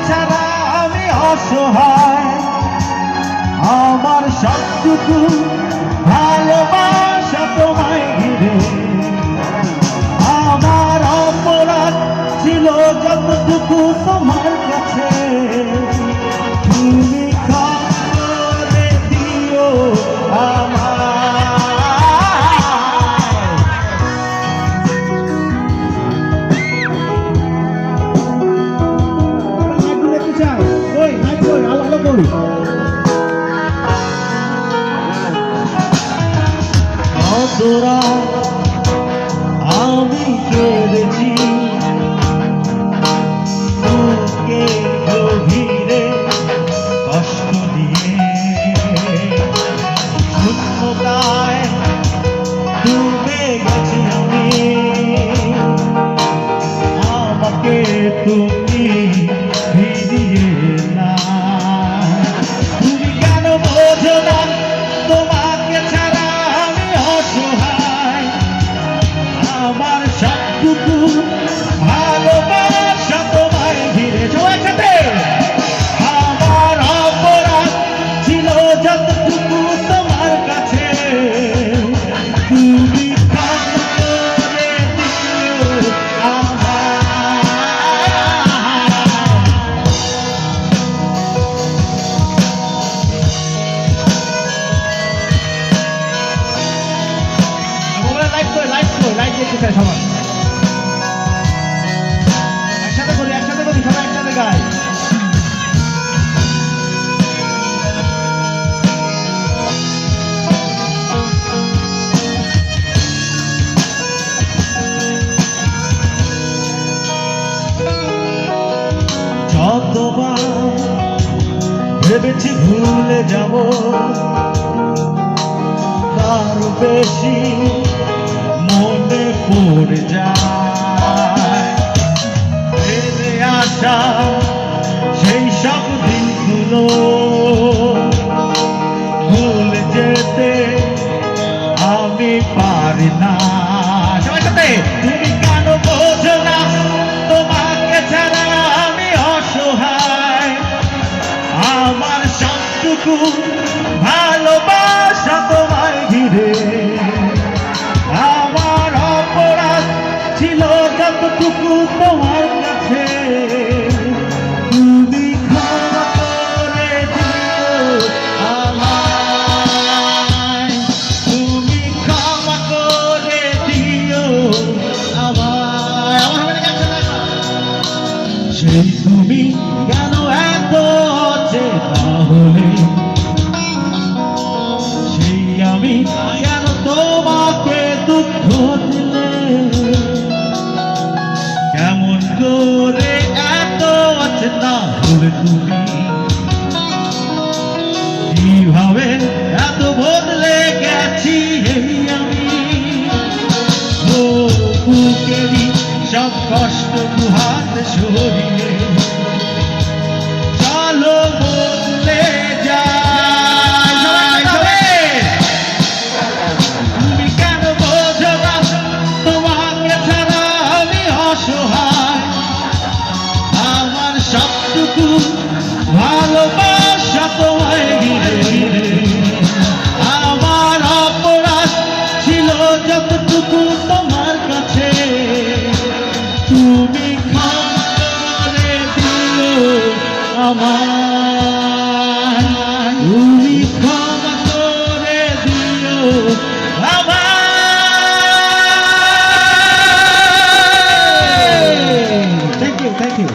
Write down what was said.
ছাড়া আমি অসহায়, আমার সবটুকু ভালোবাসা তোমায় ঘিরে। আমার অপরাধ ছিল যতটুকু তোমার কাছে, তুমি ক্ষমা করে দিও তোরা আমি কেঁদেছি তোকে গভীরে কষ্ট দিয়ে, শূন্যতায় ডুবে গেছি আমি, আমাকে তুমি ফিরিয়ে না। তুমি কেন বোঝো না তোমাকে ছাড়া আমি অসহায়, আমার সবটুকু ভালোবাসা তোমায় ঘিরে। সবাই সাথে আমার অপরাধ ছিল যতটুকু তোমার কাছে, তুমি ক্ষমা করে দিও সবাই একসাথে করি, একসাথে করি, সবাই একসাথে গাই। যতবার ভেবেছি ভুলে যাব, তার বেশি মনে পড়ে যায় ফেলে আসা সেই সব দিনগুলো, ভুলে যেতে আমি পারি না। সবার সাথে তুমি কেন বোঝো না তোমাকে ছাড়া আমি অসহায়, আমার সবটুকু ভালোবাসা তোমায় ঘিরে। আমার অপরাধ ছিল যতটুকু তোমার কাছে, তুমি ক্ষমা করে দিও আমায়, তুমি ক্ষমা করে দিও আমায়। সেই তুমি কেন এত অচেনা হলে, সেই আমি কেন তোমাকে দুঃখ দিলে, কেমন করে এত অচেনা হলে তুমি, কিভাবে এত বদলে গেছি এই আমি। ও বুকেরই সব কষ্ট দুহাত সরিয়ে চলো বদলে যায়। তুমি কেন বোঝো না তোমাকে ছাড়া আমি অসহায়, আমার সবটুকু ভালোবাসা তোমায় ঘিরে। আমার অপরাধ ছিল যতটুকু তোমার কাছে, তুমি ক্ষমা করে দিও আমায়, তুমি ক্ষমা করে দিও আমায়। Thank you, thank you.